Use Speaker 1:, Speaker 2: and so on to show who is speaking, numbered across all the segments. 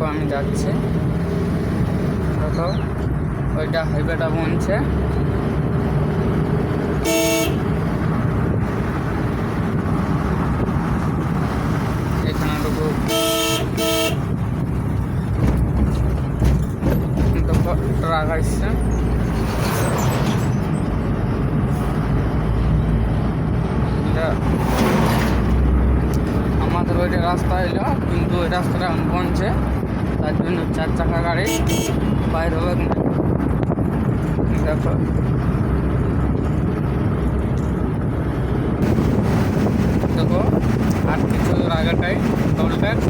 Speaker 1: দেখো আমি যাচ্ছি, দেখো ওইটা হাইওয়েটা বনছে। এখানে দেখো ট্রাক আসছে। আমাদের ওইটা রাস্তা এলো, কিন্তু ওই রাস্তাটা বনছে, তার জন্য 4 চাকা গাড়ি বাইর হবে। দেখো দেখো আর কিছু আগেটাই টোল ট্যাক্স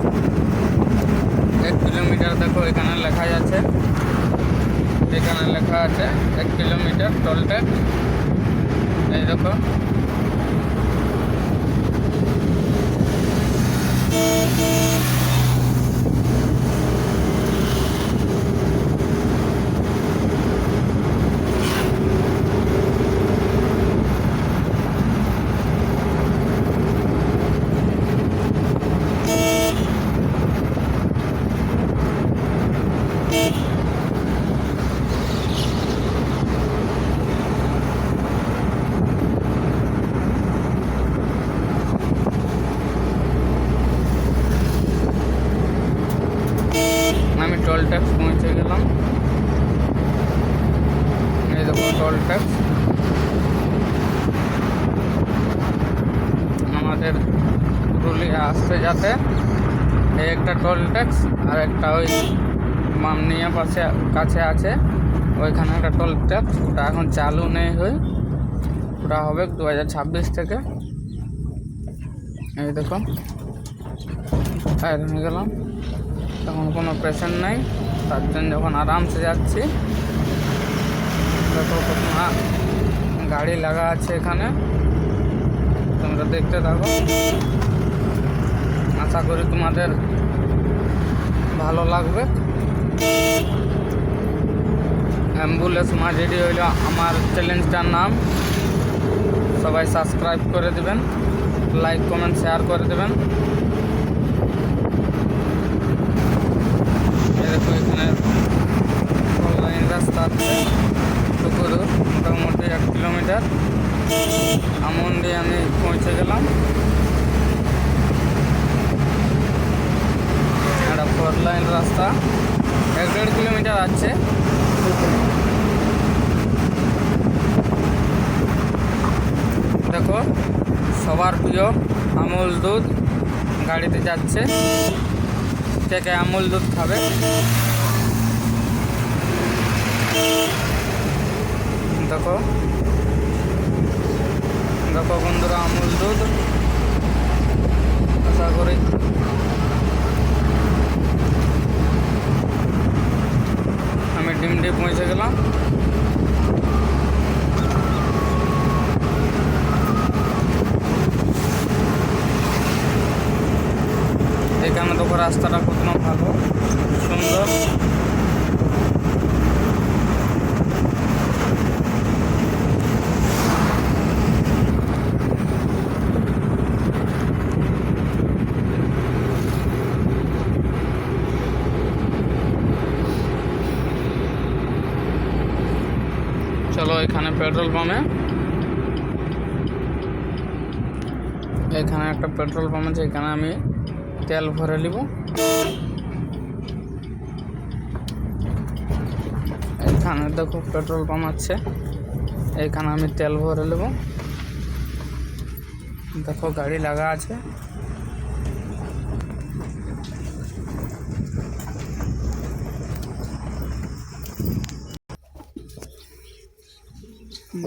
Speaker 1: 1 কিলোমিটার। দেখো এখানে লেখা যাচ্ছে, এখানে লেখা আছে 1 কিলোমিটার টোল ট্যাক্স। এই দেখো আমি টোল ট্যাক্স পৌঁছে গেলাম। এই দেখো টোল ট্যাক্স আমাদের পুরুলিয়া আসতে যাতে এই একটা টোল ট্যাক্স, আর একটা ওই মামনিয়া পাশে কাছে আছে ওইখানে একটা টোল ট্যাক্স। ওটা এখন চালু নেই, ওটা হবে 2026 থেকে। এই দেখো বাইরে হয়ে গেলাম, তখন কোনো পেশেন্ট নাই, তার জন্য যখন আরামসে যাচ্ছি। দেখো কত গাড়ি লাগা আছে এখানে, তোমরা দেখতে থাকো। আশা করি তোমাদের ভালো লাগবে। অ্যাম্বুলেন্স মাঝেরি হইল আমার চ্যালেঞ্জটার নাম। সবাই সাবস্ক্রাইব করে দেবেন, লাইক কমেন্ট শেয়ার করে দেবেন। দেখো এখানে অনলাইন রাস্তা আছে মোটামুটি 1 কিলোমিটার। আমন্ডি আমি পৌঁছে গেলাম। একটা 4 লাইন রাস্তা 1.5 কিলোমিটার আছে। দেখো সবার প্রিয় আমুল দুধ গাড়িতে যাচ্ছে, কে কে আমুল দুধ খাবে। দেখো দেখো বন্ধুরা আমুল দুধ। আশা করি আমি ডিমডি পৌঁছে গেলাম। এখানে দেখো রাস্তাটা কত ভালো সুন্দর। চলো এখানে পেট্রোল পাম্পে, এখানে একটা পেট্রোল পাম্প আছে, এখানে আমি তেল ভরে নিব। এখানে দেখো পেট্রোল পাম্প আছে, এখানে আমি তেল ভরে নেব। দেখো গাড়ি লাগা আছে।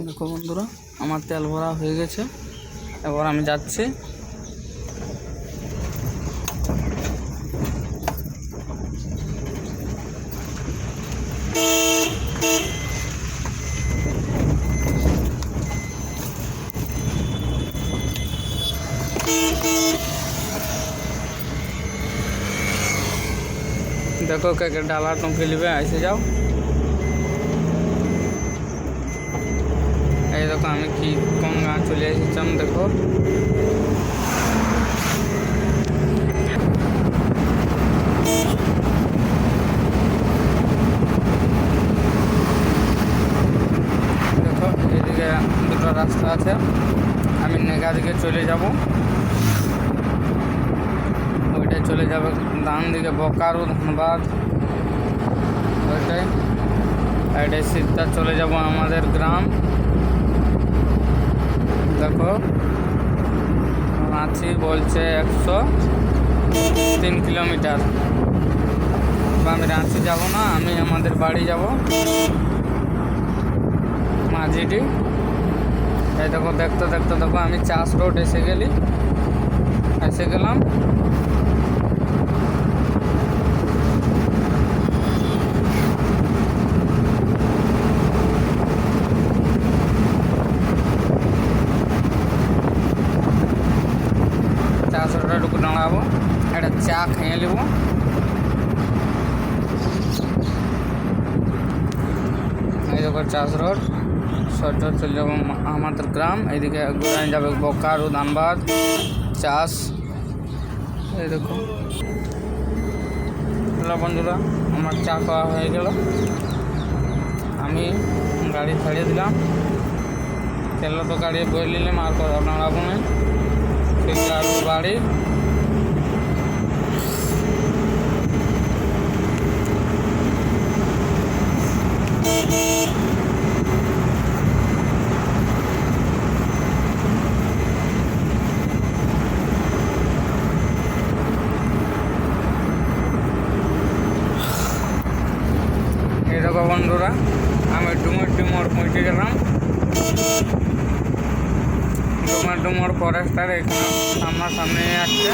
Speaker 1: দেখো বন্ধুরা আমার তেল ভরা হয়ে গেছে, এবার আমি যাচ্ছি। देखो क्या डाला तुम फिलिपे ऐसे जाओ। এই দেখো আমি কি কোন গাঁ চলে এসেছিলাম। দেখো আছে। আমি নেগা দিকে চলে যাব, ওইটাই চলে যাবে ডান দিকে বোকারো ধানবাদ ওইটাই। এটাই সিধা চলে যাব আমাদের গ্রাম। দেখো রাঁচি বলছে 103 কিলোমিটার। আমি রাঁচি যাব না, আমি আমাদের বাড়ি যাব মাঝিটি। এই দেখো দেখতে দেখতে দেখো আমি চাষ রোড এসে গেলাম। চাষ রোডটুকু দাঁড়াবো, একটা চা খেয়ে নেব। এই দেখো চাষ রোড, সোজা চলে যাবো আমাদের গ্রাম। এইদিকে ঘুরে যাবে বোকারো ধানবাদ চাষ। এই দেখো হ্যালো বন্ধুরা, আমার চা খাওয়া হয়ে গেল। আমি গাড়ি ছাড়িয়ে দিলাম, তেল তো গাড়ি বই নিলাম, আর কোথাও দাঁড়াবো না। বাড়ি এই দেখো বন্ধুরা, আমি ডুমুর পৌঁছে গেলাম। ডুমুর ফরেস্টার এখানে সামনে আসছে।